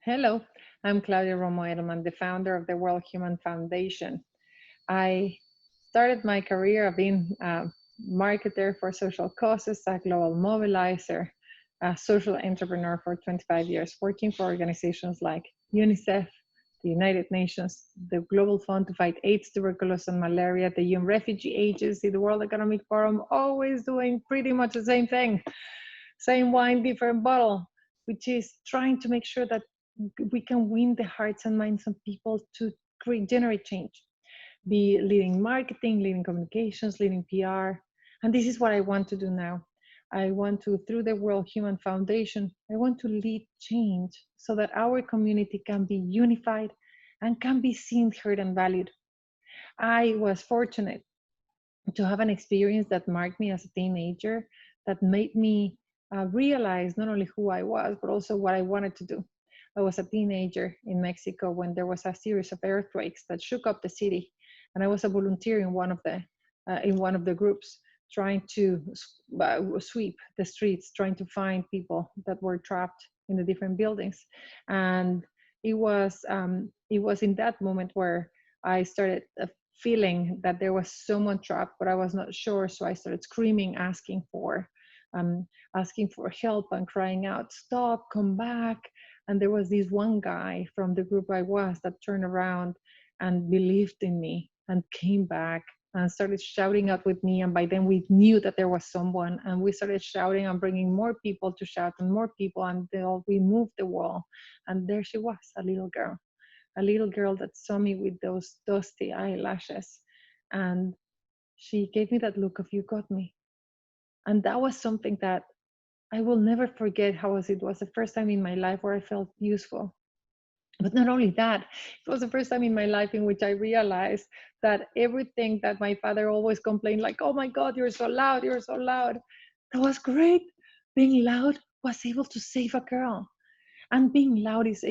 Hello, I'm Claudia Romo Edelman, the founder of the World Human Foundation. I started my career of being a marketer for social causes, a global mobilizer, a social entrepreneur for 25 years, working for organizations like UNICEF, the United Nations, the Global Fund to Fight AIDS, tuberculosis, and malaria, the UN Refugee Agency, the World Economic Forum, always doing pretty much the same thing. Same wine, different bottle, which is trying to make sure that we can win the hearts and minds of people to generate change, be leading marketing, leading communications, leading PR. And this is what I want to do now. I want to, through the World Human Foundation, I want to lead change so that our community can be unified and can be seen, heard, and valued. I was fortunate to have an experience that marked me as a teenager, that made me realize not only who I was, but also what I wanted to do. I was a teenager in Mexico when there was a series of earthquakes that shook up the city, and I was a volunteer in one of the groups, trying to sweep the streets, trying to find people that were trapped in the different buildings. And it was in that moment where I started feeling that there was someone trapped, but I was not sure. So I started screaming, um, asking for help and crying out, "Stop! Come back!" And there was this one guy from the group I was that turned around and believed in me and came back and started shouting out with me. And by then we knew that there was someone, and we started shouting and bringing more people to shout and more people until we moved the wall. And there she was, a little girl that saw me with those dusty eyelashes. And she gave me that look of, "You got me." And that was something that I will never forget. It was the first time in my life where I felt useful. But not only that, it was the first time in my life in which I realized that everything that my father always complained, like, "Oh my God, you're so loud, you're so loud." That was great. Being loud was able to save a girl. And being loud is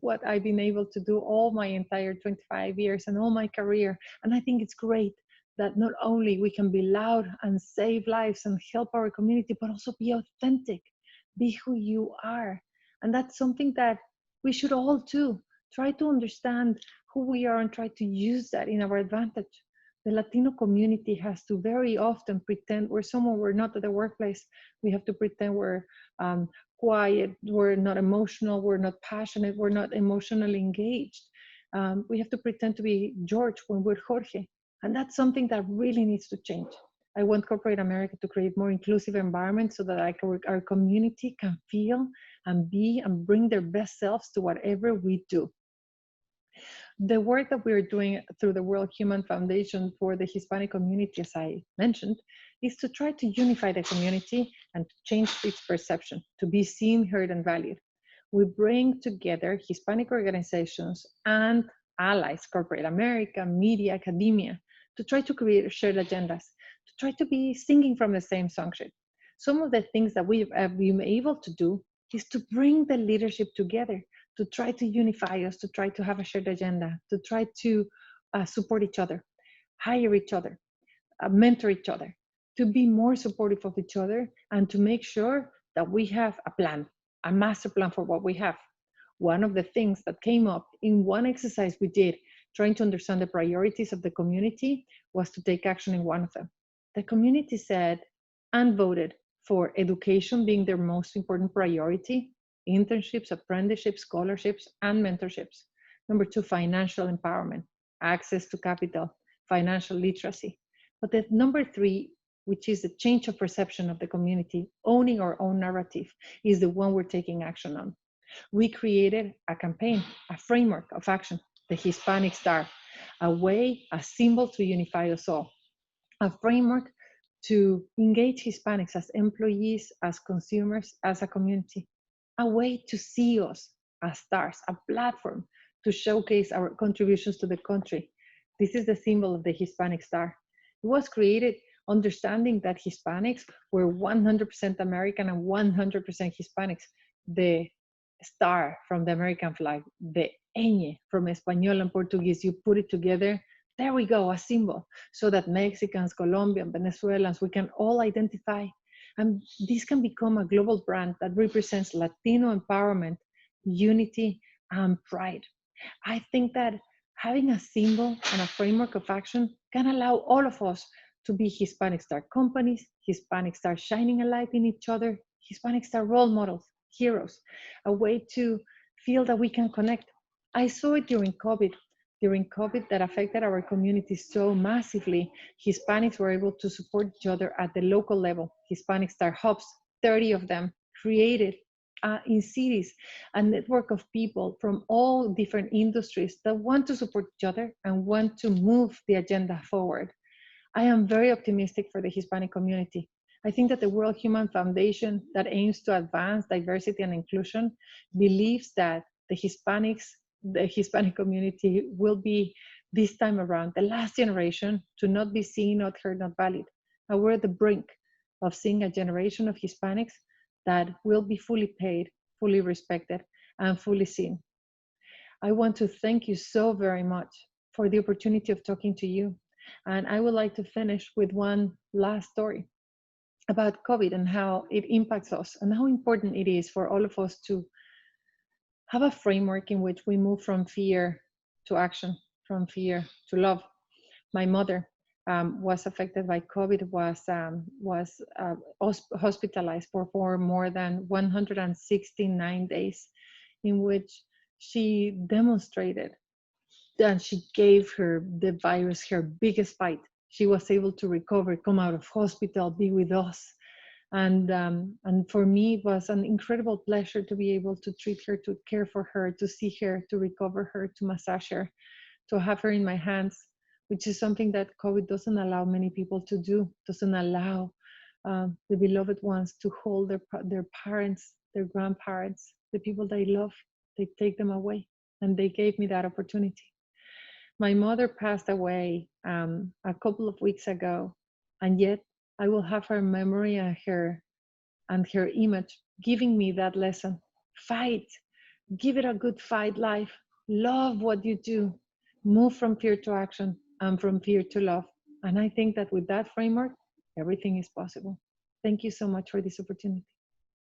what I've been able to do all my entire 25 years and all my career. And I think it's great that not only we can be loud and save lives and help our community, but also be authentic, be who you are. And that's something that we should all do. Try to understand who we are and try to use that in our advantage. The Latino community has to very often pretend we're someone we're not at the workplace. We have to pretend we're quiet, we're not emotional, we're not passionate, we're not emotionally engaged. We have to pretend to be George when we're Jorge. And that's something that really needs to change. I want corporate America to create more inclusive environments so that our community can feel and be and bring their best selves to whatever we do. The work that we're doing through the World Human Foundation for the Hispanic community, as I mentioned, is to try to unify the community and to change its perception, to be seen, heard, and valued. We bring together Hispanic organizations and allies, corporate America, media, academia, to try to create shared agendas, to try to be singing from the same song sheet. Some of the things that we have been able to do is to bring the leadership together, to try to unify us, to try to have a shared agenda, to try to support each other, hire each other, mentor each other, to be more supportive of each other, and to make sure that we have a plan, a master plan for what we have. One of the things that came up in one exercise we did, trying to understand the priorities of the community, was to take action in one of them. The community said and voted for education being their most important priority, internships, apprenticeships, scholarships, and mentorships. Number two, financial empowerment, access to capital, financial literacy. But the number three, which is the change of perception of the community, owning our own narrative, is the one we're taking action on. We created a campaign, a framework of action, the Hispanic Star, a way, a symbol to unify us all, a framework to engage Hispanics as employees, as consumers, as a community, a way to see us as stars, a platform to showcase our contributions to the country. This is the symbol of the Hispanic Star. It was created understanding that Hispanics were 100% American and 100% Hispanics. The star from the American flag, the ñ from Espanol and Portuguese, you put it together, there we go, a symbol, so that Mexicans, Colombians, Venezuelans, we can all identify. And this can become a global brand that represents Latino empowerment unity, and pride. I think that having a symbol and a framework of action can allow all of us to be Hispanic Star companies, Hispanic Star shining a light in each other, Hispanic Star role models, heroes, a way to feel that we can connect. I saw it during COVID. During COVID, that affected our community so massively, Hispanics were able to support each other at the local level. Hispanic Star hubs, 30 of them, created in cities, a network of people from all different industries that want to support each other and want to move the agenda forward. I am very optimistic for the Hispanic community. I think that the World Human Foundation, that aims to advance diversity and inclusion, believes that the Hispanic community will be, this time around, the last generation to not be seen, not heard, not valued. And we're at the brink of seeing a generation of Hispanics that will be fully paid, fully respected, and fully seen. I want to thank you so very much for the opportunity of talking to you. And I would like to finish with one last story about COVID and how it impacts us and how important it is for all of us to have a framework in which we move from fear to action, from fear to love. My mother was affected by COVID, was hospitalized for more than 169 days, in which she demonstrated and she gave the virus her biggest fight. She was able to recover, come out of hospital, be with us. And for me, it was an incredible pleasure to be able to treat her, to care for her, to see her, to recover her, to massage her, to have her in my hands, which is something that COVID doesn't allow many people to do, doesn't allow the beloved ones to hold their parents, their grandparents, the people they love. They take them away, and they gave me that opportunity. My mother passed away a couple of weeks ago, and yet I will have her memory and her image giving me that lesson. Fight, give it a good fight, life. Love what you do. Move from fear to action and from fear to love. And I think that with that framework, everything is possible. Thank you so much for this opportunity.